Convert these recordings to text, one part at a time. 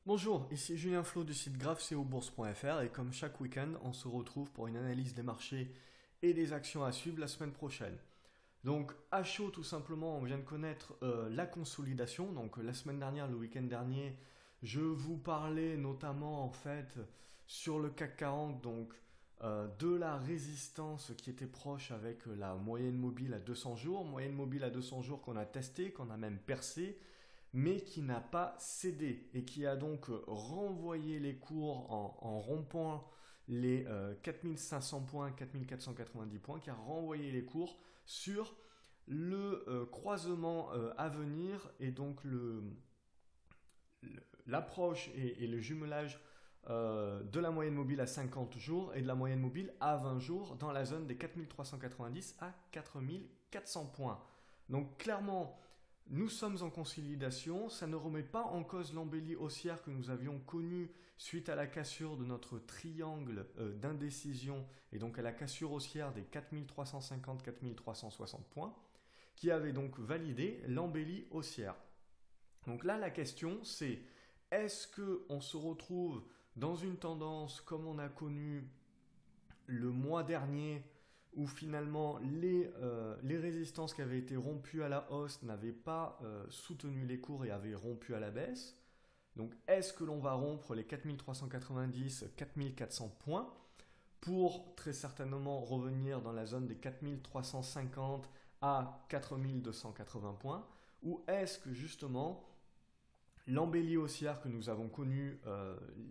Bonjour, ici Julien Flo du site graphcobourse.fr et comme chaque week-end, on se retrouve pour une analyse des marchés et des actions à suivre la semaine prochaine. Donc à chaud tout simplement, on vient de connaître la consolidation. Donc la semaine dernière, le week-end dernier, je vous parlais notamment en fait sur le CAC 40 de la résistance qui était proche avec la moyenne mobile à 200 jours, moyenne mobile à 200 jours qu'on a testé, qu'on a même percé, mais qui n'a pas cédé et qui a donc renvoyé les cours en rompant les 4500 points, 4490 points, qui a renvoyé les cours sur le croisement à venir et donc l'approche et le jumelage de la moyenne mobile à 50 jours et de la moyenne mobile à 20 jours dans la zone des 4390 à 4400 points. Donc clairement, nous sommes en consolidation, ça ne remet pas en cause l'embellie haussière que nous avions connue suite à la cassure de notre triangle d'indécision et donc à la cassure haussière des 4350-4360 points qui avait donc validé l'embellie haussière. Donc là la question c'est est-ce qu'on se retrouve dans une tendance comme on a connu le mois dernier où finalement les résistances qui avaient été rompues à la hausse n'avaient pas soutenu les cours et avaient rompu à la baisse. Donc est-ce que l'on va rompre les 4390-4400 points pour très certainement revenir dans la zone des 4350 à 4280 points, ou est-ce que justement l'embellie haussière que nous avons connue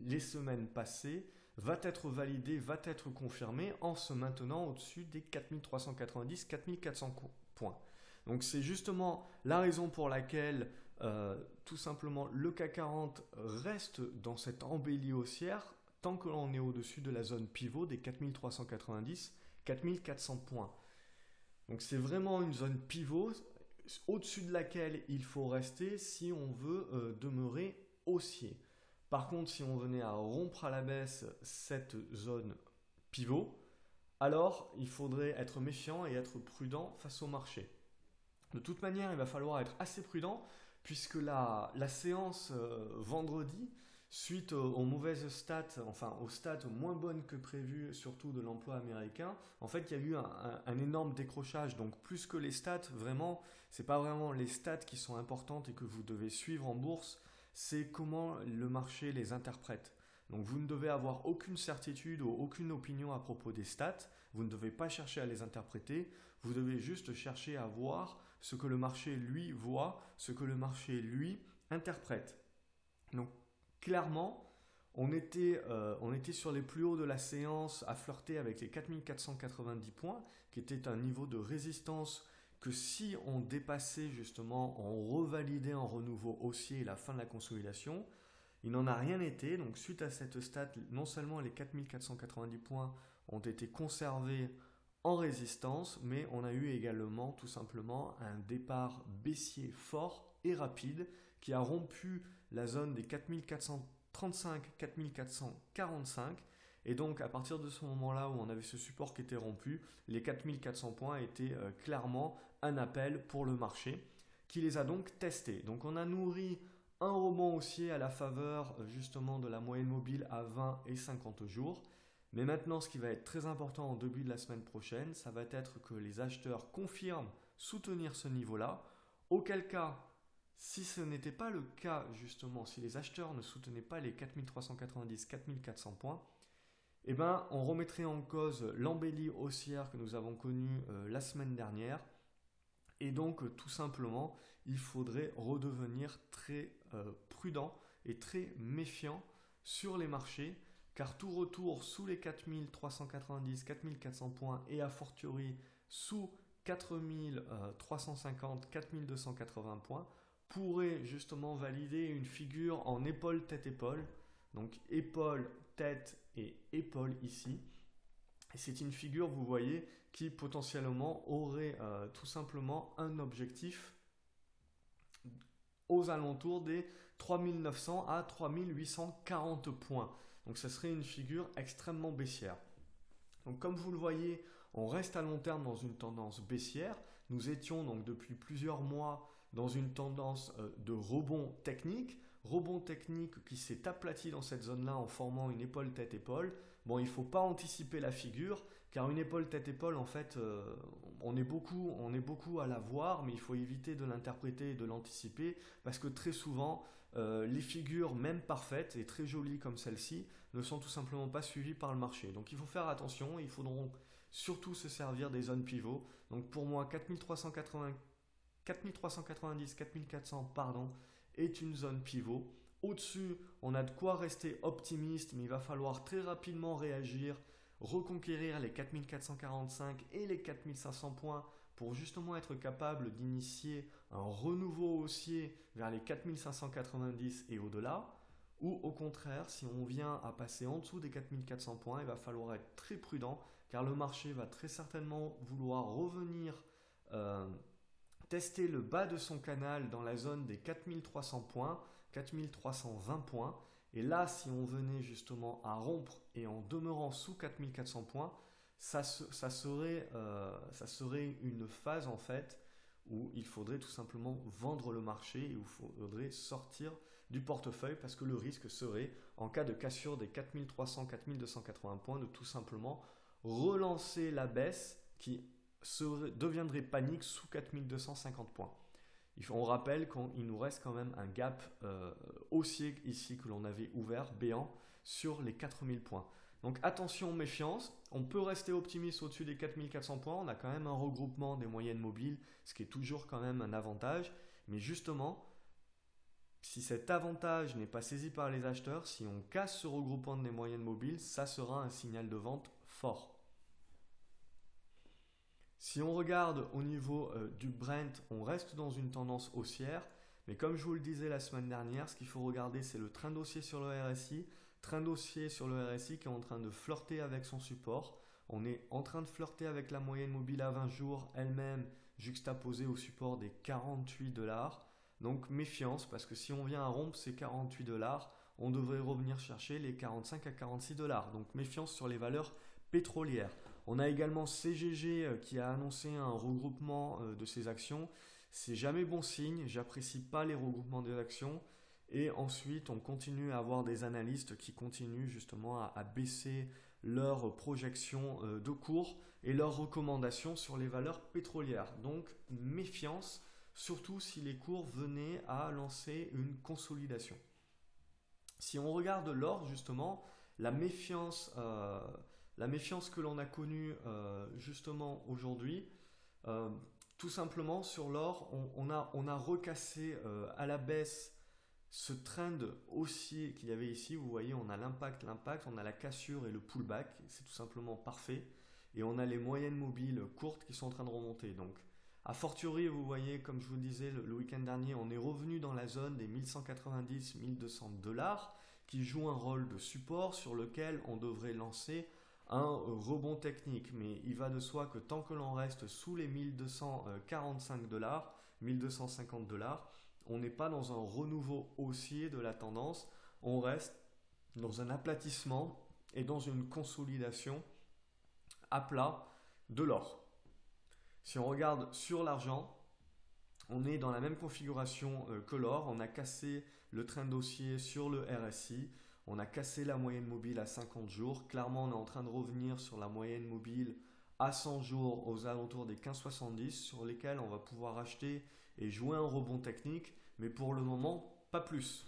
les semaines passées va être validé, va être confirmé en se maintenant au-dessus des 4390-4400 points. Donc c'est justement la raison pour laquelle tout simplement le CAC 40 reste dans cette embellie haussière tant que l'on est au-dessus de la zone pivot des 4390-4400 points. Donc c'est vraiment une zone pivot au-dessus de laquelle il faut rester si on veut demeurer haussier. Par contre, si on venait à rompre à la baisse cette zone pivot, alors il faudrait être méfiant et être prudent face au marché. De toute manière, il va falloir être assez prudent puisque la séance vendredi, suite aux mauvaises stats, enfin aux stats moins bonnes que prévues, surtout de l'emploi américain, en fait il y a eu un énorme décrochage. Donc plus que les stats, vraiment, c'est pas vraiment les stats qui sont importantes et que vous devez suivre en bourse, c'est comment le marché les interprète. Donc vous ne devez avoir aucune certitude ou aucune opinion à propos des stats, vous ne devez pas chercher à les interpréter, vous devez juste chercher à voir ce que le marché lui voit, ce que le marché lui interprète. Donc clairement, on était sur les plus hauts de la séance à flirter avec les 4490 points, qui était un niveau de résistance que si on dépassait justement, on revalidait en renouveau haussier la fin de la consolidation, il n'en a rien été. Donc suite à cette stat, non seulement les 4490 points ont été conservés en résistance, mais on a eu également tout simplement un départ baissier fort et rapide qui a rompu la zone des 4435-4445. Et donc à partir de ce moment-là où on avait ce support qui était rompu, les 4400 points étaient clairement un appel pour le marché qui les a donc testés. Donc on a nourri un rebond haussier à la faveur justement de la moyenne mobile à 20 et 50 jours. Mais maintenant, ce qui va être très important en début de la semaine prochaine, ça va être que les acheteurs confirment soutenir ce niveau-là. Auquel cas, si ce n'était pas le cas justement, si les acheteurs ne soutenaient pas les 4390-4400 points, eh ben, on remettrait en cause l'embellie haussière que nous avons connue la semaine dernière. Et donc, tout simplement, il faudrait redevenir très prudent et très méfiant sur les marchés, car tout retour sous les 4390-4400 points et a fortiori sous 4350-4280 points pourrait justement valider une figure en épaule, tête, épaule. Donc épaule, tête et épaule ici. Et c'est une figure, vous voyez, qui potentiellement aurait tout simplement un objectif aux alentours des 3900 à 3840 points. Donc ce serait une figure extrêmement baissière. Donc comme vous le voyez, on reste à long terme dans une tendance baissière. Nous étions donc depuis plusieurs mois dans une tendance de rebond technique. rebond technique qui s'est aplati dans cette zone-là en formant une épaule tête-épaule. Bon, il ne faut pas anticiper la figure, car une épaule tête-épaule, en fait, on est beaucoup à la voir, mais il faut éviter de l'interpréter et de l'anticiper, parce que très souvent, les figures, même parfaites et très jolies comme celle-ci, ne sont tout simplement pas suivies par le marché. Donc il faut faire attention, il faudra surtout se servir des zones pivots. Donc pour moi, 4390, 4400, pardon, est une zone pivot. Au-dessus, on a de quoi rester optimiste, mais il va falloir très rapidement réagir, reconquérir les 4445 et les 4500 points pour justement être capable d'initier un renouveau haussier vers les 4590 et au-delà. Ou au contraire, si on vient à passer en dessous des 4400 points, il va falloir être très prudent car le marché va très certainement vouloir revenir tester le bas de son canal dans la zone des 4300 points, 4320 points. Et là, si on venait justement à rompre et en demeurant sous 4400 points, ça serait une phase en fait où il faudrait tout simplement vendre le marché et où il faudrait sortir du portefeuille parce que le risque serait, en cas de cassure des 4300-4280 points, de tout simplement relancer la baisse qui deviendrait panique sous 4250 points. On rappelle qu'il nous reste quand même un gap haussier ici que l'on avait ouvert, béant, sur les 4000 points. Donc attention, méfiance, on peut rester optimiste au-dessus des 4400 points, on a quand même un regroupement des moyennes mobiles, ce qui est toujours quand même un avantage, mais justement, si cet avantage n'est pas saisi par les acheteurs, si on casse ce regroupement des moyennes mobiles, ça sera un signal de vente fort. Si on regarde au niveau du Brent, on reste dans une tendance haussière, mais comme je vous le disais la semaine dernière, ce qu'il faut regarder, c'est le train d'haussier sur le RSI. Train d'haussier sur le RSI qui est en train de flirter avec son support. On est en train de flirter avec la moyenne mobile à 20 jours, elle-même juxtaposée au support des 48 $. Donc méfiance, parce que si on vient à rompre ces 48 $, on devrait revenir chercher les 45 à 46 $. Donc méfiance sur les valeurs pétrolières. On a également CGG qui a annoncé un regroupement de ses actions. C'est jamais bon signe, j'apprécie pas les regroupements des actions. Et ensuite, on continue à avoir des analystes qui continuent justement à baisser leurs projections de cours et leurs recommandations sur les valeurs pétrolières. Donc méfiance, surtout si les cours venaient à lancer une consolidation. Si on regarde l'or, justement, la méfiance que l'on a connue justement aujourd'hui, tout simplement sur l'or, on a recassé à la baisse ce trend haussier qu'il y avait ici. Vous voyez, on a l'impact, on a la cassure et le pullback, c'est tout simplement parfait. Et on a les moyennes mobiles courtes qui sont en train de remonter. Donc, a fortiori, vous voyez, comme je vous le disais le week-end dernier, on est revenu dans la zone des 1190-1200 $, qui joue un rôle de support sur lequel on devrait lancer un rebond technique. Mais il va de soi que tant que l'on reste sous les 1245 $, 1250 $, on n'est pas dans un renouveau haussier de la tendance, on reste dans un aplatissement et dans une consolidation à plat de l'or. Si on regarde sur l'argent, on est dans la même configuration que l'or, on a cassé le trend haussier sur le RSI, on a cassé la moyenne mobile à 50 jours, clairement on est en train de revenir sur la moyenne mobile à 100 jours aux alentours des 15,70 sur lesquels on va pouvoir acheter et jouer un rebond technique, mais pour le moment, pas plus.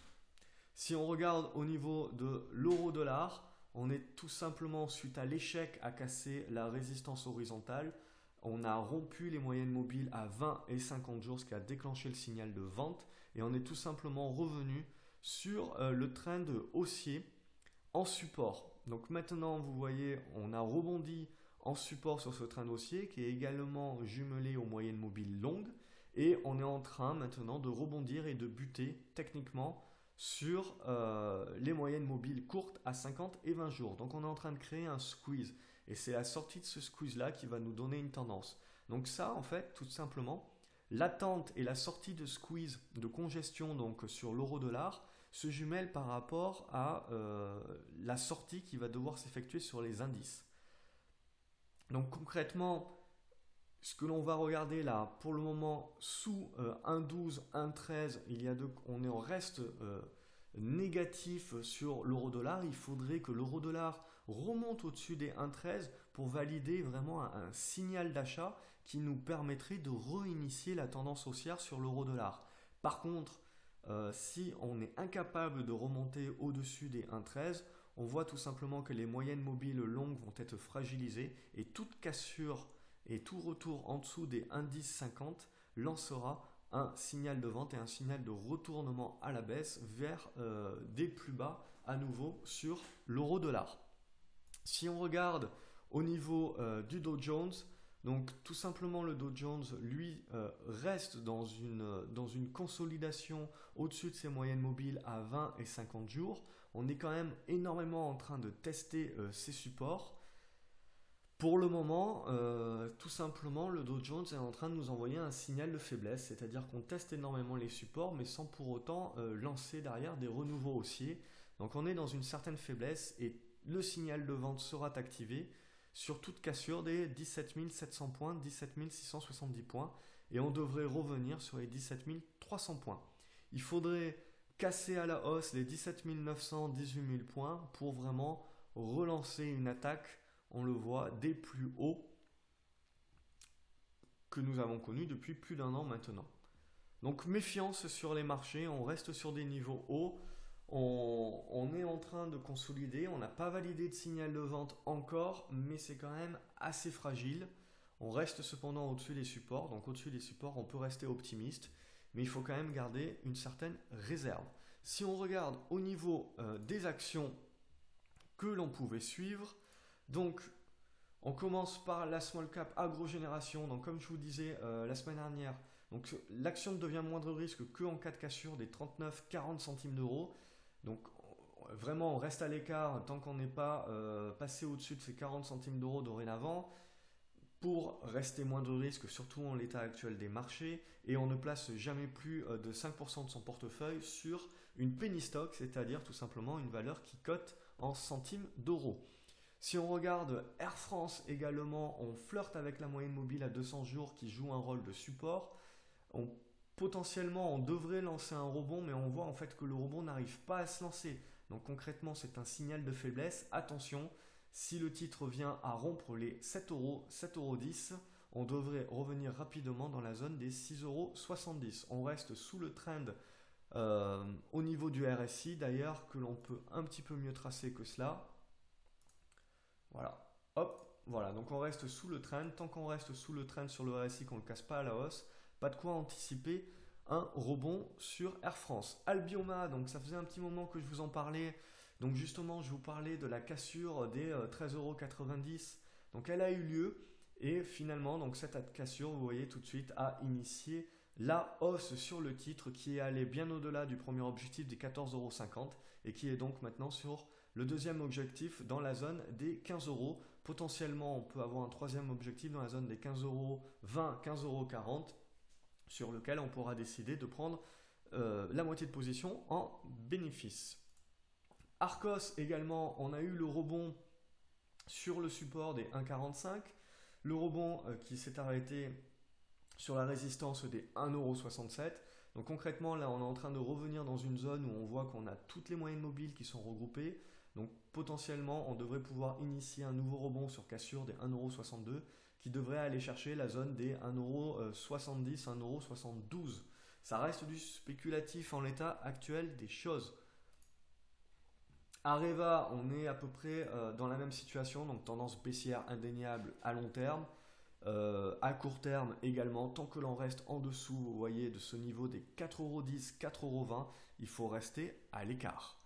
Si on regarde au niveau de l'euro-dollar, on est tout simplement suite à l'échec à casser la résistance horizontale. On a rompu les moyennes mobiles à 20 et 50 jours, ce qui a déclenché le signal de vente. Et on est tout simplement revenu sur le trend haussier en support. Donc maintenant, vous voyez, on a rebondi en support sur ce trend haussier qui est également jumelé aux moyennes mobiles longues. Et on est en train maintenant de rebondir et de buter techniquement sur les moyennes mobiles courtes à 50 et 20 jours. Donc on est en train de créer un squeeze. Et c'est la sortie de ce squeeze-là qui va nous donner une tendance. Donc ça, en fait, tout simplement, l'attente et la sortie de squeeze, de congestion donc sur l'euro-dollar, se jumellent par rapport à la sortie qui va devoir s'effectuer sur les indices. Donc concrètement, ce que l'on va regarder là, pour le moment, sous 1,12, 1,13, on reste négatif sur l'euro-dollar, il faudrait que l'euro-dollar remonte au-dessus des 1,13 pour valider vraiment un signal d'achat qui nous permettrait de réinitier la tendance haussière sur l'euro-dollar. Par contre, si on est incapable de remonter au-dessus des 1,13, on voit tout simplement que les moyennes mobiles longues vont être fragilisées et toute cassure et tout retour en dessous des indices 50 lancera un signal de vente et un signal de retournement à la baisse vers des plus bas à nouveau sur l'euro-dollar. Si on regarde au niveau du Dow Jones, donc tout simplement le Dow Jones, lui, reste dans une consolidation au-dessus de ses moyennes mobiles à 20 et 50 jours. On est quand même énormément en train de tester ces supports. Pour le moment, tout simplement, le Dow Jones est en train de nous envoyer un signal de faiblesse, c'est-à-dire qu'on teste énormément les supports, mais sans pour autant lancer derrière des renouveaux haussiers. Donc on est dans une certaine faiblesse et le signal de vente sera activé sur toute cassure des 17 700 points, 17 670 points, et on devrait revenir sur les 17 300 points. Il faudrait casser à la hausse les 17 900, 18 000 points pour vraiment relancer une attaque, on le voit, des plus hauts que nous avons connus depuis plus d'un an maintenant. Donc méfiance sur les marchés, on reste sur des niveaux hauts, on est en train de consolider, on n'a pas validé de signal de vente encore, mais c'est quand même assez fragile. On reste cependant au-dessus des supports, donc au-dessus des supports on peut rester optimiste, mais il faut quand même garder une certaine réserve. Si on regarde au niveau des actions que l'on pouvait suivre, donc on commence par la small cap agrogénération, donc comme je vous disais la semaine dernière, donc l'action ne devient moindre risque qu'en cas de cassure des 39-40 centimes d'euros. Donc vraiment on reste à l'écart tant qu'on n'est pas passé au-dessus de ces 40 centimes d'euros dorénavant pour rester moins de risque, surtout en l'état actuel des marchés, et on ne place jamais plus de 5% de son portefeuille sur une penny stock, c'est-à-dire tout simplement une valeur qui cote en centimes d'euros. Si on regarde Air France également, on flirte avec la moyenne mobile à 200 jours qui joue un rôle de support. Potentiellement, on devrait lancer un rebond, mais on voit en fait que le rebond n'arrive pas à se lancer. Donc concrètement, c'est un signal de faiblesse. Attention, si le titre vient à rompre les 7 euros, 7,10 €, on devrait revenir rapidement dans la zone des 6,70 €. On reste sous le trend au niveau du RSI, d'ailleurs, que l'on peut un petit peu mieux tracer que cela. Voilà, hop, voilà, donc on reste sous le trend. Tant qu'on reste sous le trend sur le RSI, qu'on ne le casse pas à la hausse, pas de quoi anticiper un rebond sur Air France. Albioma, donc ça faisait un petit moment que je vous en parlais. Donc justement, je vous parlais de la cassure des 13,90 €. Donc elle a eu lieu et finalement, donc cette cassure, vous voyez tout de suite, a initié la hausse sur le titre qui est allée bien au-delà du premier objectif des 14,50 € et qui est donc maintenant sur le deuxième objectif dans la zone des 15 €. Potentiellement, on peut avoir un troisième objectif dans la zone des 15,20 €, 15,40 € sur lequel on pourra décider de prendre la moitié de position en bénéfice. Arcos également, on a eu le rebond sur le support des 1,45 €, le rebond qui s'est arrêté sur la résistance des 1,67 €. Donc concrètement, là, on est en train de revenir dans une zone où on voit qu'on a toutes les moyennes mobiles qui sont regroupées. Donc potentiellement, on devrait pouvoir initier un nouveau rebond sur cassure des 1,62 € qui devrait aller chercher la zone des 1,70 €, 1,72 €. Ça reste du spéculatif en l'état actuel des choses. Areva, on est à peu près dans la même situation, donc tendance baissière indéniable à long terme. À court terme également, tant que l'on reste en dessous, vous voyez, de ce niveau des 4,10 €, 4,20 €, il faut rester à l'écart.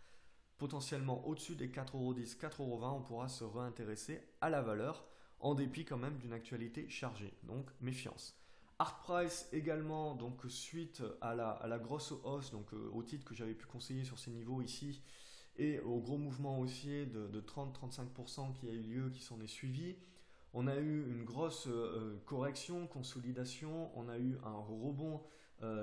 Potentiellement au-dessus des 4,10 €, 4,20 €, on pourra se réintéresser à la valeur, en dépit quand même d'une actualité chargée, donc méfiance. Art Price également, donc suite à la grosse hausse, donc au titre que j'avais pu conseiller sur ces niveaux ici, et au gros mouvement haussier de 30-35% qui a eu lieu, qui s'en est suivi. On a eu une grosse correction, consolidation, on a eu un rebond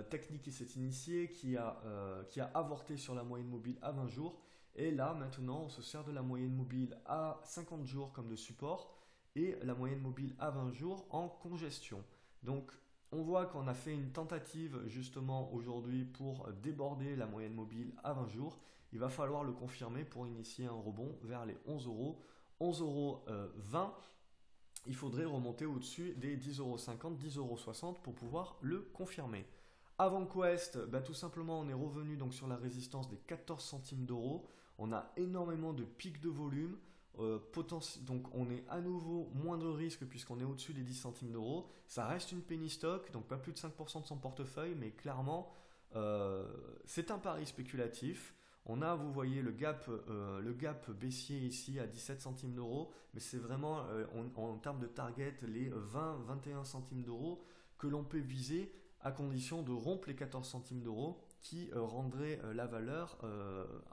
technique qui s'est initié, qui a avorté sur la moyenne mobile à 20 jours. Et là, maintenant, on se sert de la moyenne mobile à 50 jours comme de support et la moyenne mobile à 20 jours en congestion. Donc, On voit qu'on a fait une tentative justement aujourd'hui pour déborder la moyenne mobile à 20 jours. Il va falloir le confirmer pour initier un rebond vers les 11 euros. 11,20 €. Il faudrait remonter au-dessus des 10,50 €, 10,60 € pour pouvoir le confirmer. Avant Quest, tout simplement on est revenu donc sur la résistance des 14 centimes d'euros. On a énormément de pics de volume. Donc on est à nouveau moins de risque puisqu'on est au-dessus des 10 centimes d'euros. Ça reste une penny stock, donc pas plus de 5% de son portefeuille, mais clairement c'est un pari spéculatif. On a, vous voyez, le gap baissier ici à 17 centimes d'euros, mais c'est vraiment en termes de target les 20-21 centimes d'euros que l'on peut viser à condition de rompre les 14 centimes d'euros qui rendrait la valeur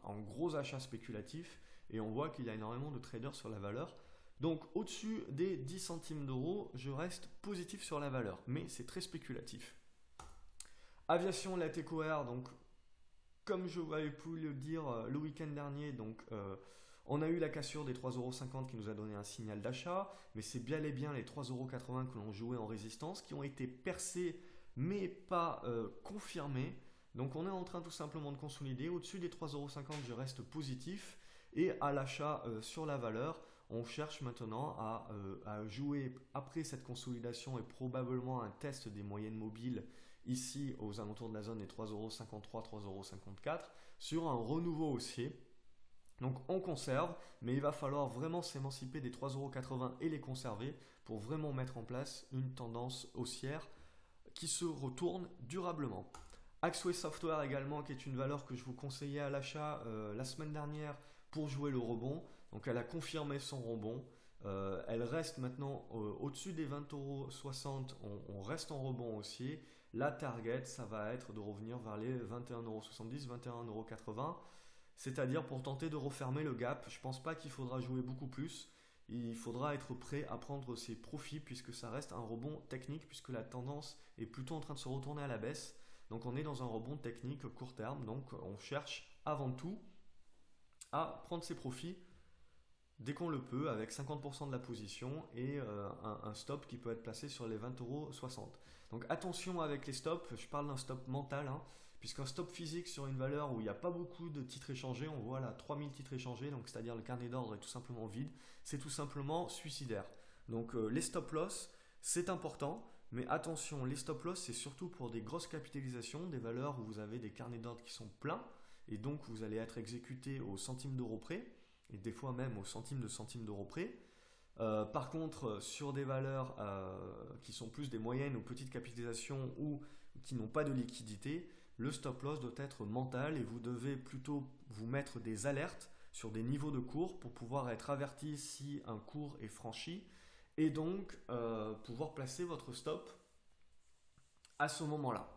en gros achat spéculatif. Et on voit qu'il y a énormément de traders sur la valeur. Donc au-dessus des 10 centimes d'euros, je reste positif sur la valeur, mais c'est très spéculatif. Aviation, la TECOR, donc comme je vous avais pu le dire le week-end dernier, donc on a eu la cassure des 3,50 € qui nous a donné un signal d'achat, mais c'est bien et bien les 3,80 € que l'on jouait en résistance qui ont été percés mais pas confirmés. Donc on est en train tout simplement de consolider. Au-dessus des 3,50 €, je reste positif. Et à l'achat sur la valeur, on cherche maintenant à jouer après cette consolidation et probablement un test des moyennes mobiles ici aux alentours de la zone des 3,53 €, 3,54 € sur un renouveau haussier. Donc on conserve, mais il va falloir vraiment s'émanciper des 3,80 € et les conserver pour vraiment mettre en place une tendance haussière qui se retourne durablement. Axway Software également, qui est une valeur que je vous conseillais à l'achat la semaine dernière pour jouer le rebond. Donc elle a confirmé son rebond. Elle reste maintenant au-dessus des 20,60 €. On reste en rebond haussier. La target, ça va être de revenir vers les 21,70 €, 21,80 €. C'est-à-dire pour tenter de refermer le gap. Je ne pense pas qu'il faudra jouer beaucoup plus. Il faudra être prêt à prendre ses profits puisque ça reste un rebond technique, puisque la tendance est plutôt en train de se retourner à la baisse. Donc on est dans un rebond technique court terme. Donc on cherche avant tout à prendre ses profits dès qu'on le peut avec 50% de la position et un stop qui peut être placé sur les 20,60 €. Donc attention avec les stops, je parle d'un stop mental, puisqu'un stop physique sur une valeur où il n'y a pas beaucoup de titres échangés, on voit là 3000 titres échangés, donc c'est-à-dire le carnet d'ordre est tout simplement vide, c'est tout simplement suicidaire. Donc les stop loss, c'est important, mais attention, les stop loss, c'est surtout pour des grosses capitalisations, des valeurs où vous avez des carnets d'ordre qui sont pleins, et donc vous allez être exécuté au centime d'euro près, et des fois même au centime d'euro près. Par contre, sur des valeurs qui sont plus des moyennes ou petites capitalisations ou qui n'ont pas de liquidité, le stop loss doit être mental et vous devez plutôt vous mettre des alertes sur des niveaux de cours pour pouvoir être averti si un cours est franchi et donc pouvoir placer votre stop à ce moment-là.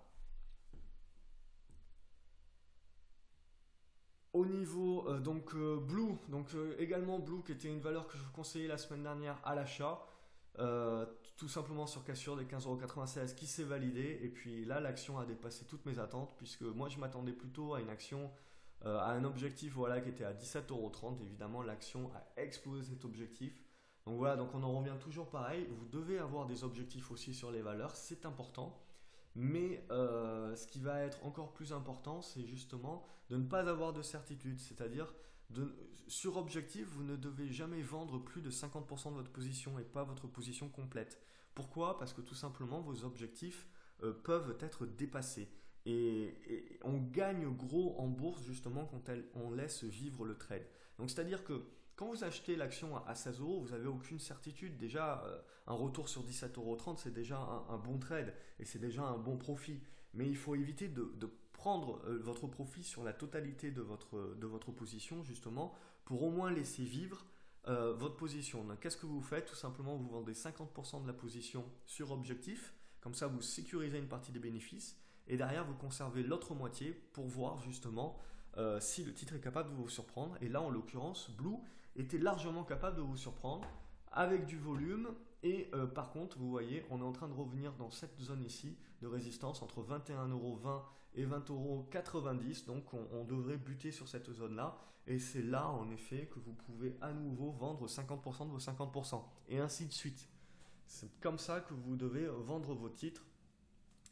Au niveau Blue, également Blue qui était une valeur que je vous conseillais la semaine dernière à l'achat, tout simplement sur cassure des 15,96 € qui s'est validée et puis là l'action a dépassé toutes mes attentes puisque moi je m'attendais plutôt à une action, à un objectif qui était à 17,30 €. Évidemment l'action a explosé cet objectif. Donc voilà, donc on en revient toujours pareil, vous devez avoir des objectifs aussi sur les valeurs, c'est important. Mais ce qui va être encore plus important, c'est justement de ne pas avoir de certitude. C'est-à-dire, sur objectif, vous ne devez jamais vendre plus de 50% de votre position et pas votre position complète. Pourquoi? Parce que tout simplement, vos objectifs peuvent être dépassés. Et on gagne gros en bourse justement quand on laisse vivre le trade. Donc c'est-à-dire que quand vous achetez l'action à 16 €, vous n'avez aucune certitude. Déjà, un retour sur 17,30 €, c'est déjà un bon trade et c'est déjà un bon profit. Mais il faut éviter de prendre votre profit sur la totalité de votre position, justement, pour au moins laisser vivre votre position. Donc, qu'est-ce que vous faites? Tout simplement, vous vendez 50% de la position sur objectif. Comme ça, vous sécurisez une partie des bénéfices. Et derrière, vous conservez l'autre moitié pour voir justement si le titre est capable de vous surprendre. Et là, en l'occurrence, Blue était largement capable de vous surprendre avec du volume et par contre vous voyez on est en train de revenir dans cette zone ici de résistance entre 21,20 € et 20,90 €, donc on devrait buter sur cette zone là et c'est là en effet que vous pouvez à nouveau vendre 50% de vos 50% et ainsi de suite. C'est comme ça que vous devez vendre vos titres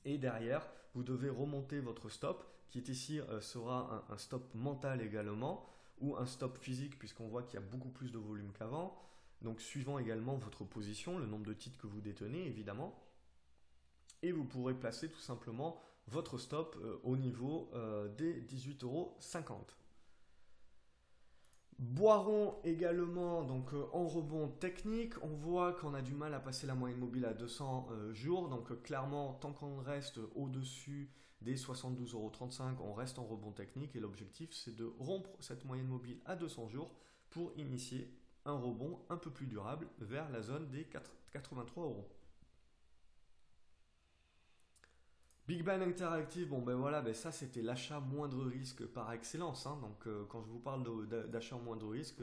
Et derrière, vous devez remonter votre stop, qui est ici sera un stop mental également, ou un stop physique, puisqu'on voit qu'il y a beaucoup plus de volume qu'avant. Donc suivant également votre position, le nombre de titres que vous détenez évidemment. Et vous pourrez placer tout simplement votre stop au niveau des 18,50 €. Boiron également, donc en rebond technique, on voit qu'on a du mal à passer la moyenne mobile à 200 jours, donc clairement tant qu'on reste au-dessus des 72,35 €, on reste en rebond technique et l'objectif c'est de rompre cette moyenne mobile à 200 jours pour initier un rebond un peu plus durable vers la zone des 83 €. Big Bang Interactive, bon ben voilà, ben ça c'était l'achat moindre risque par excellence, hein. Donc quand je vous parle d'achat moindre risque,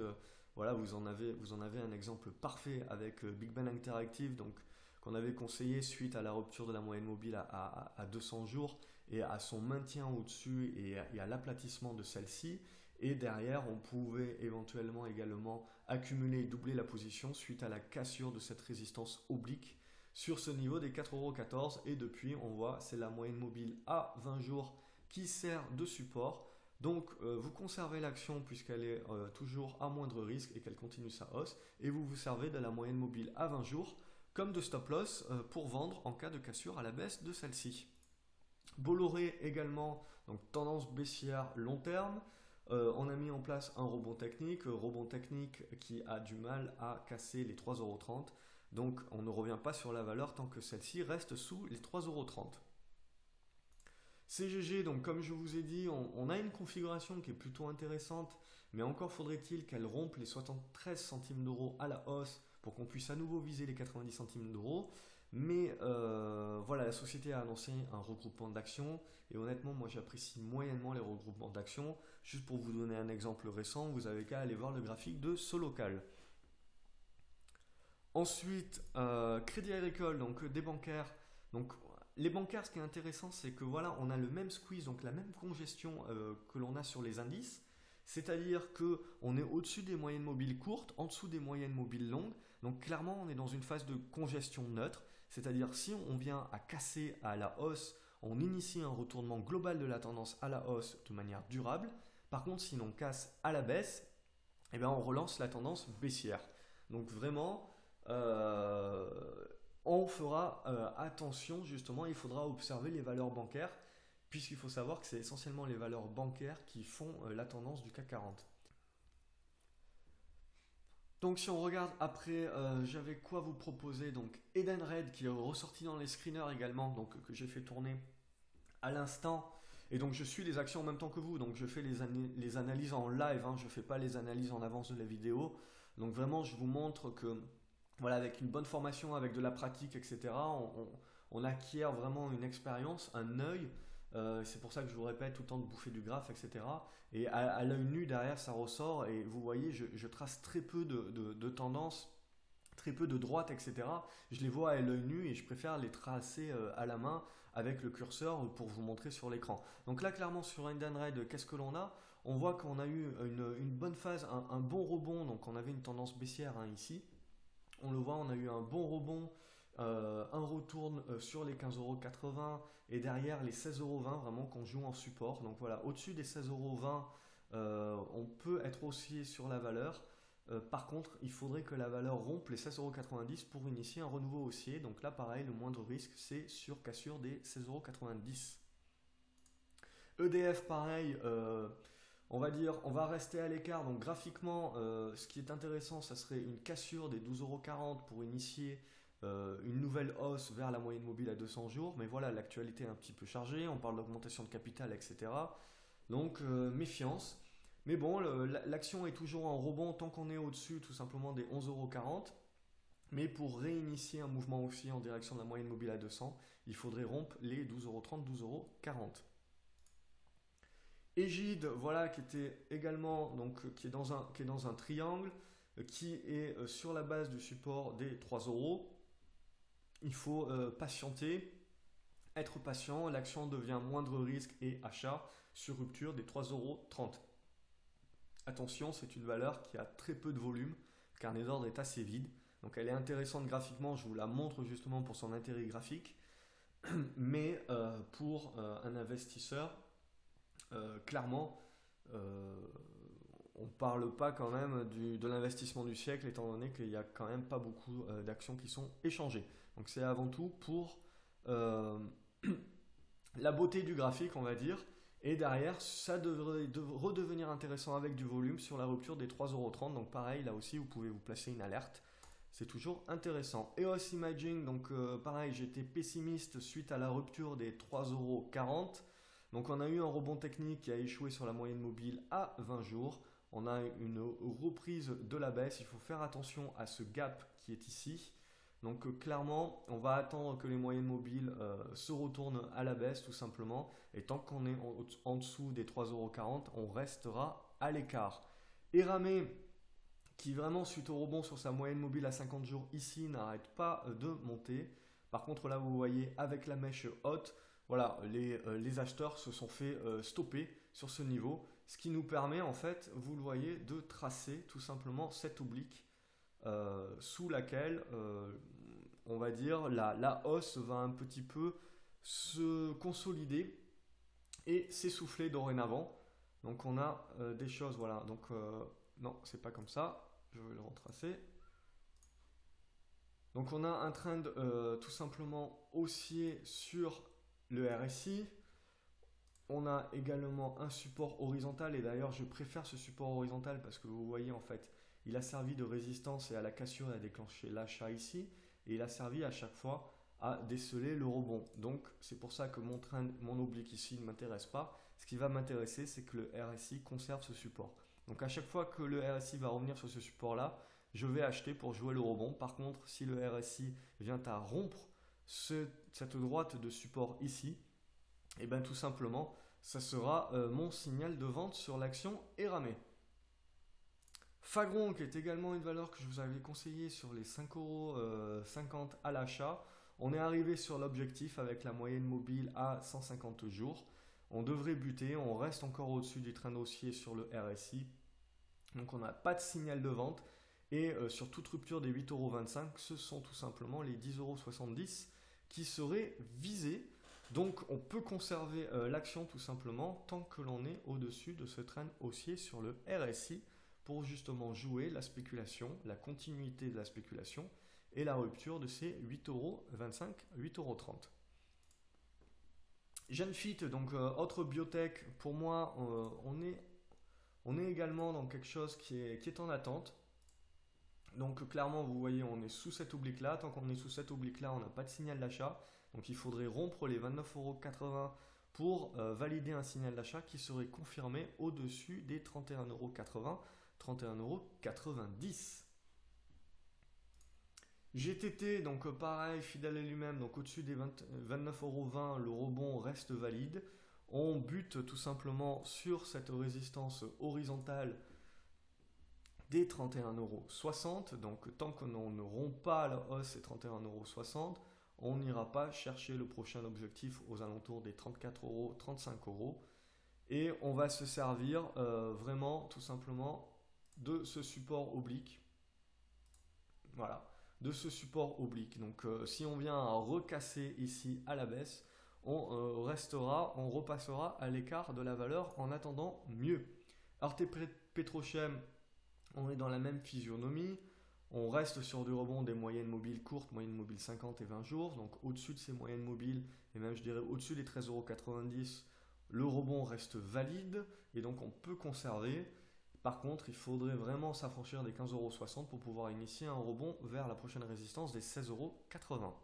voilà, vous en avez un exemple parfait avec Big Bang Interactive, donc qu'on avait conseillé suite à la rupture de la moyenne mobile à 200 jours et à son maintien au-dessus et à l'aplatissement de celle-ci. Et derrière, on pouvait éventuellement également accumuler et doubler la position suite à la cassure de cette résistance oblique sur ce niveau des 4,14 € et depuis on voit c'est la moyenne mobile à 20 jours qui sert de support. Donc vous conservez l'action puisqu'elle est toujours à moindre risque et qu'elle continue sa hausse et vous vous servez de la moyenne mobile à 20 jours comme de stop loss pour vendre en cas de cassure à la baisse de celle-ci. Bolloré également, donc tendance baissière long terme. On a mis en place un rebond technique qui a du mal à casser les 3,30 €. Donc on ne revient pas sur la valeur tant que celle-ci reste sous les 3,30 €. CGG, donc comme je vous ai dit, on a une configuration qui est plutôt intéressante, mais encore faudrait-il qu'elle rompe les 73 centimes d'euros à la hausse pour qu'on puisse à nouveau viser les 90 centimes d'euros. Mais voilà, la société a annoncé un regroupement d'actions et honnêtement, moi j'apprécie moyennement les regroupements d'actions. Juste pour vous donner un exemple récent, vous avez qu'à aller voir le graphique de Solocal. Ensuite, Crédit Agricole, donc des bancaires. Donc, les bancaires, ce qui est intéressant, c'est que voilà, on a le même squeeze, donc la même congestion que l'on a sur les indices. C'est-à-dire qu'on est au-dessus des moyennes mobiles courtes, en dessous des moyennes mobiles longues. Donc clairement, on est dans une phase de congestion neutre. C'est-à-dire si on vient à casser à la hausse, on initie un retournement global de la tendance à la hausse de manière durable. Par contre, si l'on casse à la baisse, eh bien, on relance la tendance baissière. Donc vraiment, on fera attention justement, il faudra observer les valeurs bancaires puisqu'il faut savoir que c'est essentiellement les valeurs bancaires qui font la tendance du CAC 40. Donc si on regarde après, j'avais quoi vous proposer, donc Edenred qui est ressorti dans les screeners également, donc que j'ai fait tourner à l'instant. Et donc je suis les actions en même temps que vous, donc je fais les analyses en live, hein, je ne fais pas les analyses en avance de la vidéo. Donc vraiment je vous montre que voilà, avec une bonne formation, avec de la pratique, etc., on acquiert vraiment une expérience, un œil. C'est pour ça que je vous répète tout le temps de bouffer du graphe, etc. Et à l'œil nu, derrière, ça ressort. Et vous voyez, je trace très peu de tendances, très peu de droites, etc. Je les vois à l'œil nu et je préfère les tracer à la main avec le curseur pour vous montrer sur l'écran. Donc là, clairement, sur Edenred, qu'est-ce que l'on a? On voit qu'on a eu une bonne phase, un bon rebond. Donc on avait une tendance baissière hein, ici. On le voit, on a eu un bon rebond, un retourne sur les 15,80 € et derrière les 16,20 € vraiment qu'on joue en support. Donc voilà, au-dessus des 16,20 €, on peut être haussier sur la valeur. Par contre, il faudrait que la valeur rompe les 16,90 € pour initier un renouveau haussier. Donc là, pareil, le moindre risque, c'est sur cassure des 16,90 €. EDF, pareil. On va dire, on va rester à l'écart. Donc graphiquement, ce qui est intéressant, ça serait une cassure des 12,40 € pour initier une nouvelle hausse vers la moyenne mobile à 200 jours. Mais voilà, l'actualité est un petit peu chargée. On parle d'augmentation de capital, etc. Donc méfiance. Mais bon, l'action est toujours en rebond tant qu'on est au-dessus tout simplement des 11,40 €. Mais pour réinitier un mouvement haussier en direction de la moyenne mobile à 200, il faudrait rompre les 12,30 €, 12,40 €. Égide, voilà, qui était également donc, qui est dans un triangle, qui est sur la base du support des 3 €. Il faut patienter, être patient. L'action devient moindre risque et achat sur rupture des 3,30 €. Attention, c'est une valeur qui a très peu de volume. Le carnet d'ordre est assez vide. Donc elle est intéressante graphiquement, je vous la montre justement pour son intérêt graphique. Mais pour un investisseur, clairement, on ne parle pas quand même de l'investissement du siècle, étant donné qu'il n'y a quand même pas beaucoup d'actions qui sont échangées. Donc c'est avant tout pour euh, la beauté du graphique, on va dire. Et derrière, ça devrait redevenir intéressant avec du volume sur la rupture des 3,30 €. Donc pareil, là aussi, vous pouvez vous placer une alerte. C'est toujours intéressant. EOS Imaging, donc pareil, j'étais pessimiste suite à la rupture des 3,40 €. Donc on a eu un rebond technique qui a échoué sur la moyenne mobile à 20 jours. On a une reprise de la baisse. Il faut faire attention à ce gap qui est ici. Donc clairement, on va attendre que les moyennes mobiles se retournent à la baisse tout simplement. Et tant qu'on est en dessous des 3,40 €, on restera à l'écart. Eramé, qui vraiment suite au rebond sur sa moyenne mobile à 50 jours ici, n'arrête pas de monter. Par contre là, vous voyez avec la mèche haute, voilà, les acheteurs se sont fait stopper sur ce niveau. Ce qui nous permet en fait, vous le voyez, de tracer tout simplement cette oblique sous laquelle, on va dire, la hausse va un petit peu se consolider et s'essouffler dorénavant. Donc on a des choses, voilà, donc non, c'est pas comme ça, je vais le retracer. Donc on a un trend tout simplement haussier sur le RSI. On a également un support horizontal, et d'ailleurs je préfère ce support horizontal parce que vous voyez en fait, il a servi de résistance et à la cassure, il a déclenché l'achat ici, et il a servi à chaque fois à déceler le rebond. Donc c'est pour ça que mon oblique ici ne m'intéresse pas. Ce qui va m'intéresser, c'est que le RSI conserve ce support. Donc à chaque fois que le RSI va revenir sur ce support-là, je vais acheter pour jouer le rebond. Par contre, si le RSI vient à rompre cette droite de support ici, et bien tout simplement, ça sera mon signal de vente sur l'action Eramé. Fagron, qui est également une valeur que je vous avais conseillée sur les 5,50 € à l'achat. On est arrivé sur l'objectif avec la moyenne mobile à 150 jours. On devrait buter, on reste encore au-dessus du train haussier sur le RSI. Donc on n'a pas de signal de vente. Et sur toute rupture des 8,25 €, ce sont tout simplement les 10,70 € qui seraient visés. Donc on peut conserver l'action tout simplement tant que l'on est au-dessus de ce train haussier sur le RSI pour justement jouer la spéculation, la continuité de la spéculation et la rupture de ces 8,25 €, 8,30 €. Genfit, donc autre biotech, pour moi on est également dans quelque chose qui est en attente. Donc clairement, vous voyez, on est sous cette oblique-là. Tant qu'on est sous cette oblique-là, on n'a pas de signal d'achat. Donc il faudrait rompre les 29,80 € pour valider un signal d'achat qui serait confirmé au-dessus des 31,80 €, 31,90 €. GTT, donc pareil, fidèle à lui-même, donc au-dessus des 29,20 €, le rebond reste valide. On bute tout simplement sur cette résistance horizontale des 31,60 €. Donc tant qu'on ne rompt pas la hausse ces 31,60 €, on n'ira pas chercher le prochain objectif aux alentours des 34 €, 35 €. Et on va se servir vraiment tout simplement de ce support oblique. Voilà, de ce support oblique. Donc si on vient à recasser ici à la baisse, on repassera à l'écart de la valeur en attendant mieux. Arte Petrochem, on est dans la même physionomie. On reste sur du rebond des moyennes mobiles courtes, moyennes mobiles 50 et 20 jours. Donc au-dessus de ces moyennes mobiles, et même je dirais au-dessus des 13,90 €, le rebond reste valide et donc on peut conserver. Par contre, il faudrait vraiment s'affranchir des 15,60 € pour pouvoir initier un rebond vers la prochaine résistance des 16,80 €.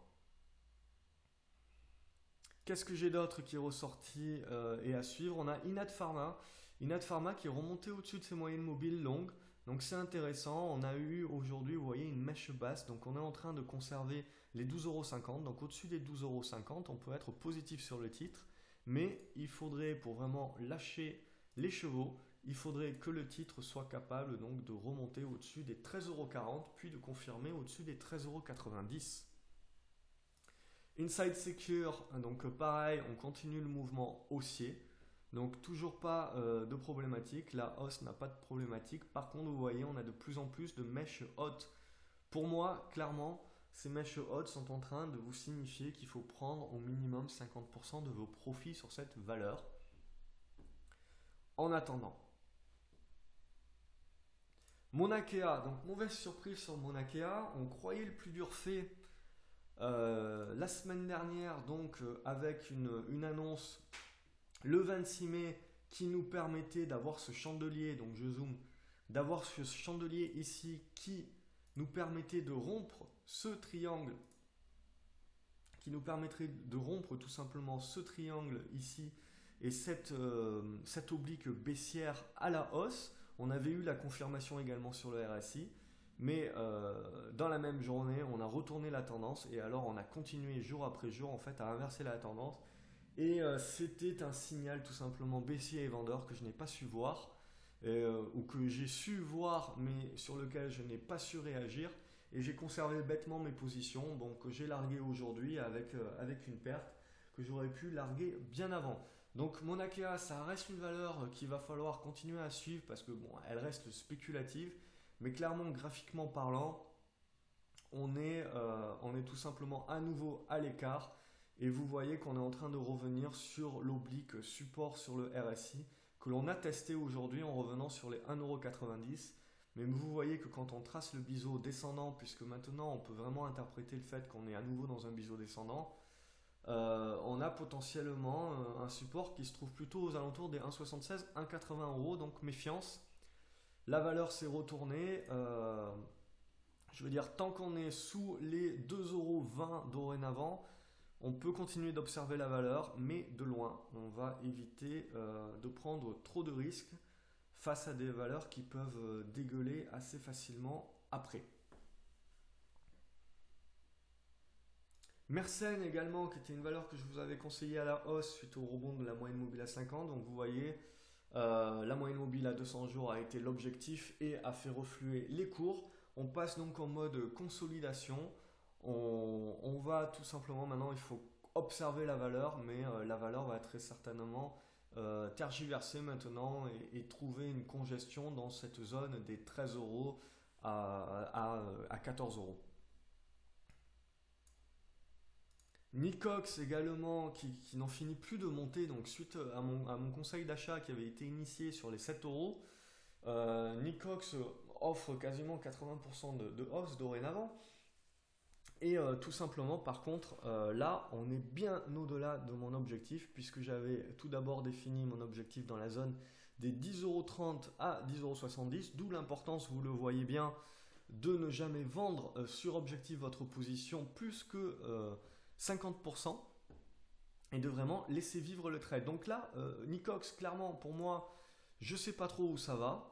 Qu'est-ce que j'ai d'autre qui est ressorti et à suivre? On a Inat Pharma. Inat Pharma qui est remonté au-dessus de ses moyennes mobiles longues. Donc c'est intéressant. On a eu aujourd'hui, vous voyez, une mèche basse. Donc on est en train de conserver les 12,50 €. Donc au-dessus des 12,50 €, on peut être positif sur le titre. Mais il faudrait, pour vraiment lâcher les chevaux, il faudrait que le titre soit capable donc de remonter au-dessus des 13,40 € puis de confirmer au-dessus des 13,90 €. Inside Secure, donc pareil, on continue le mouvement haussier. Donc toujours pas de problématique, la hausse n'a pas de problématique. Par contre, vous voyez, on a de plus en plus de mèches hautes. Pour moi, clairement, ces mèches hautes sont en train de vous signifier qu'il faut prendre au minimum 50% de vos profits sur cette valeur. En attendant, Mauna Kea, donc mauvaise surprise sur Mauna Kea, on croyait le plus dur fait la semaine dernière, donc avec une annonce le 26 mai qui nous permettait d'avoir ce chandelier, donc je zoome, d'avoir ce chandelier ici qui nous permettait de rompre ce triangle, qui nous permettrait de rompre tout simplement ce triangle ici et cette oblique baissière à la hausse. On avait eu la confirmation également sur le RSI, mais dans la même journée, on a retourné la tendance et alors on a continué jour après jour en fait à inverser la tendance. Et c'était un signal tout simplement baissier et vendeur que je n'ai pas su voir, ou que j'ai su voir mais sur lequel je n'ai pas su réagir. Et j'ai conservé bêtement mes positions, donc j'ai largué aujourd'hui avec une perte que j'aurais pu larguer bien avant. Donc Mauna Kea, ça reste une valeur qu'il va falloir continuer à suivre parce que bon, elle reste spéculative, mais clairement graphiquement parlant, on est tout simplement à nouveau à l'écart. Et vous voyez qu'on est en train de revenir sur l'oblique support sur le RSI que l'on a testé aujourd'hui en revenant sur les 1,90 €. Mais vous voyez que quand on trace le biseau descendant, puisque maintenant on peut vraiment interpréter le fait qu'on est à nouveau dans un biseau descendant, on a potentiellement un support qui se trouve plutôt aux alentours des 1,76, 1,80 €. Donc méfiance. La valeur s'est retournée. Je veux dire, tant qu'on est sous les 2,20 € dorénavant, on peut continuer d'observer la valeur, mais de loin. On va éviter de prendre trop de risques face à des valeurs qui peuvent dégueuler assez facilement après. Mersenne également, qui était une valeur que je vous avais conseillée à la hausse suite au rebond de la moyenne mobile à 50. Donc vous voyez, la moyenne mobile à 200 jours a été l'objectif et a fait refluer les cours. On passe donc en mode consolidation. On va tout simplement, maintenant il faut observer la valeur, mais la valeur va très certainement tergiverser maintenant et trouver une congestion dans cette zone des 13 € à 14 €. Nicox également qui n'en finit plus de monter, donc suite à mon conseil d'achat qui avait été initié sur les 7 €, Nicox offre quasiment 80% de hausse dorénavant. Et tout simplement, par contre, là, on est bien au-delà de mon objectif, puisque j'avais tout d'abord défini mon objectif dans la zone des 10,30 € à 10,70 €, d'où l'importance, vous le voyez bien, de ne jamais vendre sur objectif votre position plus que 50% et de vraiment laisser vivre le trade. Donc là, Nicox, clairement, pour moi, je ne sais pas trop où ça va.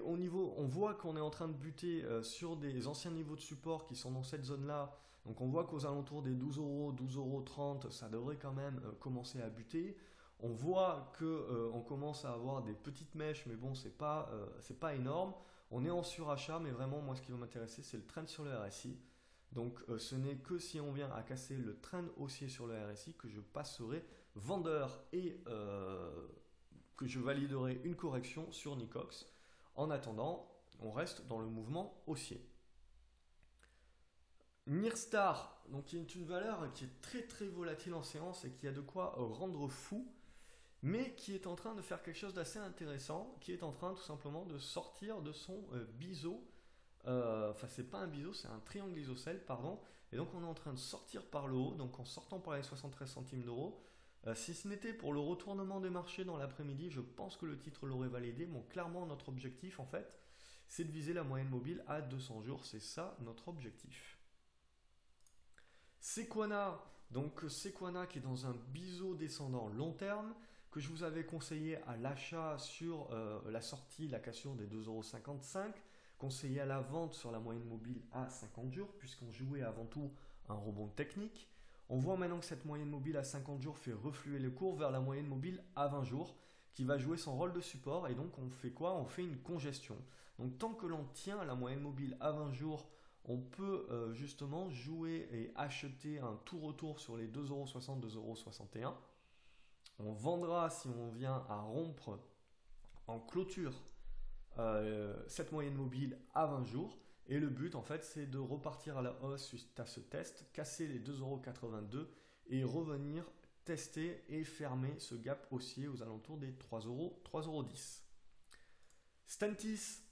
Au niveau, on voit qu'on est en train de buter sur des anciens niveaux de support qui sont dans cette zone-là. Donc on voit qu'aux alentours des 12 €, 12,30 €, ça devrait quand même commencer à buter. On voit qu'on commence à avoir des petites mèches, mais bon, c'est pas énorme. On est en surachat, mais vraiment, moi, ce qui va m'intéresser, c'est le trend sur le RSI. Donc ce n'est que si on vient à casser le trend haussier sur le RSI que je passerai vendeur et que je validerai une correction sur Nicox. En attendant, on reste dans le mouvement haussier. Nirstar, donc qui est une valeur qui est très très volatile en séance et qui a de quoi rendre fou, mais qui est en train de faire quelque chose d'assez intéressant, qui est en train tout simplement de sortir de son biseau. Enfin, c'est pas un biseau, c'est un triangle isocèle, pardon. Et donc on est en train de sortir par le haut, donc en sortant par les 73 centimes d'euros. Si ce n'était pour le retournement des marchés dans l'après-midi, je pense que le titre l'aurait validé. Bon, clairement, notre objectif, en fait, c'est de viser la moyenne mobile à 200 jours. C'est ça, notre objectif. Sequana, donc Sequana qui est dans un biseau descendant long terme, que je vous avais conseillé à l'achat sur la sortie, la cassure des 2,55 €, conseillé à la vente sur la moyenne mobile à 50 jours, puisqu'on jouait avant tout un rebond technique. On voit maintenant que cette moyenne mobile à 50 jours fait refluer le cours vers la moyenne mobile à 20 jours qui va jouer son rôle de support et donc on fait quoi? On fait une congestion. Donc tant que l'on tient la moyenne mobile à 20 jours, on peut justement jouer et acheter un tout retour sur les 2,60 €, 2,61 €. On vendra si on vient à rompre en clôture cette moyenne mobile à 20 jours. Et le but, en fait, c'est de repartir à la hausse suite à ce test, casser les 2,82 € et revenir tester et fermer ce gap haussier aux alentours des 3 €, 3,10 €. Stellantis,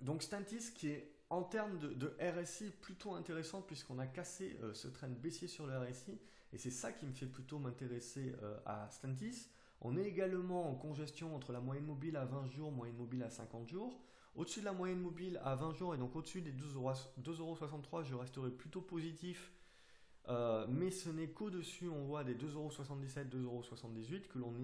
donc Stellantis qui est en termes de RSI plutôt intéressant puisqu'on a cassé ce trend baissier sur le RSI et c'est ça qui me fait plutôt m'intéresser à Stellantis. On est également en congestion entre la moyenne mobile à 20 jours, moyenne mobile à 50 jours. Au-dessus de la moyenne mobile à 20 jours et donc au-dessus des 2,63 €, je resterai plutôt positif. Mais ce n'est qu'au-dessus, on voit des 2,77 €, 2,78 € que l'on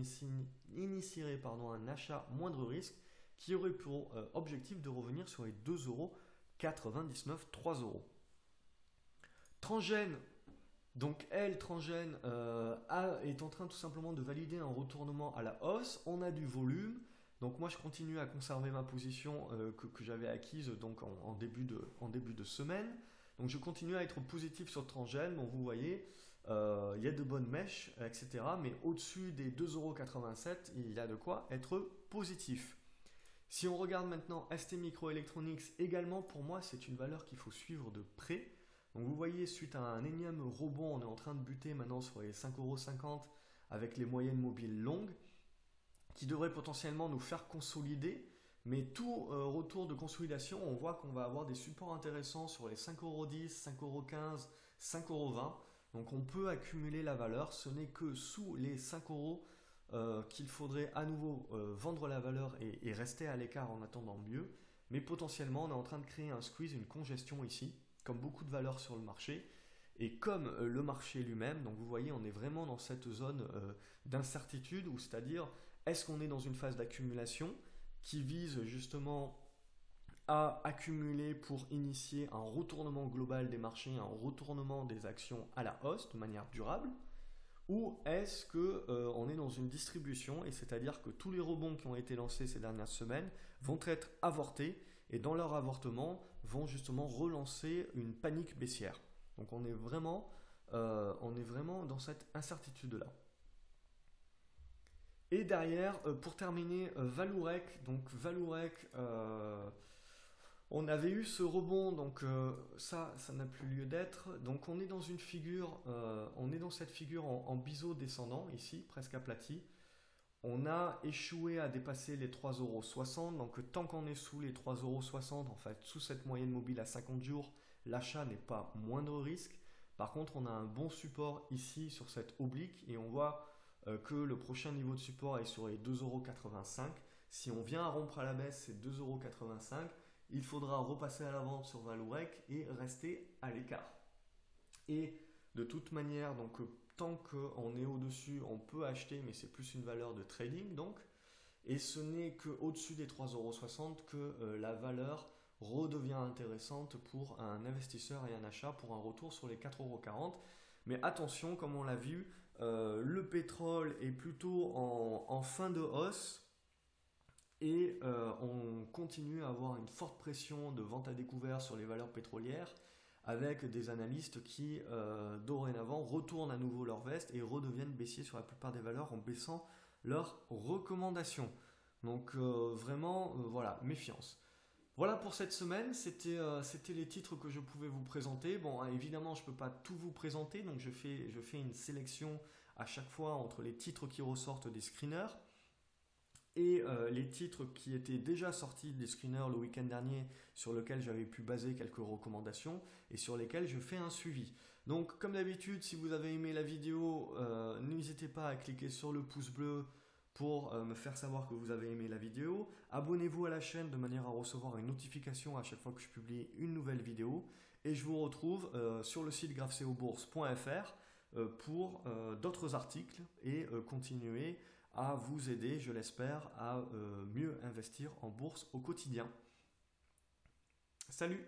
initierait un achat moindre risque qui aurait pour objectif de revenir sur les 2,99 €, 3 €. Transgène, donc Transgène est en train tout simplement de valider un retournement à la hausse. On a du volume. Donc moi je continue à conserver ma position que j'avais acquise donc en début de semaine. Donc je continue à être positif sur Transgène. Donc vous voyez, il y a de bonnes mèches, etc. Mais au-dessus des 2,87 €, il y a de quoi être positif. Si on regarde maintenant STMicroelectronics, également pour moi c'est une valeur qu'il faut suivre de près. Donc vous voyez, suite à un énième rebond, on est en train de buter maintenant sur les 5,50 € avec les moyennes mobiles longues qui devraient potentiellement nous faire consolider. Mais tout retour de consolidation, on voit qu'on va avoir des supports intéressants sur les 5,10 €, 5,15 €, 5,20 €. Donc on peut accumuler la valeur. Ce n'est que sous les 5 € qu'il faudrait à nouveau vendre la valeur et rester à l'écart en attendant mieux. Mais potentiellement, on est en train de créer un squeeze, une congestion ici, comme beaucoup de valeurs sur le marché. Et comme le marché lui-même, donc vous voyez, on est vraiment dans cette zone d'incertitude, où c'est-à-dire, est-ce qu'on est dans une phase d'accumulation qui vise justement à accumuler pour initier un retournement global des marchés, un retournement des actions à la hausse de manière durable, ou est-ce qu'on est dans une distribution, et c'est-à-dire que tous les rebonds qui ont été lancés ces dernières semaines vont être avortés, et dans leur avortement vont justement relancer une panique baissière. Donc on est vraiment dans cette incertitude-là. Et derrière, pour terminer, Vallourec. Donc Vallourec, on avait eu ce rebond, donc ça n'a plus lieu d'être. Donc on est dans une figure, on est dans cette figure en biseau descendant, ici, presque aplati. On a échoué à dépasser les 3,60 €. Donc tant qu'on est sous les 3,60 €, en fait, sous cette moyenne mobile à 50 jours, l'achat n'est pas moindre risque. Par contre, on a un bon support ici sur cette oblique et on voit que le prochain niveau de support est sur les 2,85 €. Si on vient à rompre à la baisse, c'est 2,85 €. Il faudra repasser à la vente sur Vallourec et rester à l'écart. Et de toute manière, donc tant qu'on est au-dessus, on peut acheter, mais c'est plus une valeur de trading donc. Et ce n'est qu'au-dessus des 3,60 € que la valeur redevient intéressante pour un investisseur et un achat pour un retour sur les 4,40 €. Mais attention, comme on l'a vu, le pétrole est plutôt en fin de hausse et on continue à avoir une forte pression de vente à découvert sur les valeurs pétrolières avec des analystes qui dorénavant retournent à nouveau leur veste et redeviennent baissiers sur la plupart des valeurs en baissant leurs recommandations. Donc vraiment, voilà, méfiance. Voilà pour cette semaine, c'était les titres que je pouvais vous présenter. Bon, évidemment, je ne peux pas tout vous présenter, donc je fais une sélection à chaque fois entre les titres qui ressortent des screeners et les titres qui étaient déjà sortis des screeners le week-end dernier, sur lesquels j'avais pu baser quelques recommandations et sur lesquels je fais un suivi. Donc, comme d'habitude, si vous avez aimé la vidéo, n'hésitez pas à cliquer sur le pouce bleu pour me faire savoir que vous avez aimé la vidéo. Abonnez-vous à la chaîne de manière à recevoir une notification à chaque fois que je publie une nouvelle vidéo. Et je vous retrouve sur le site graphceobourse.fr pour d'autres articles et continuer à vous aider, je l'espère, à mieux investir en bourse au quotidien. Salut!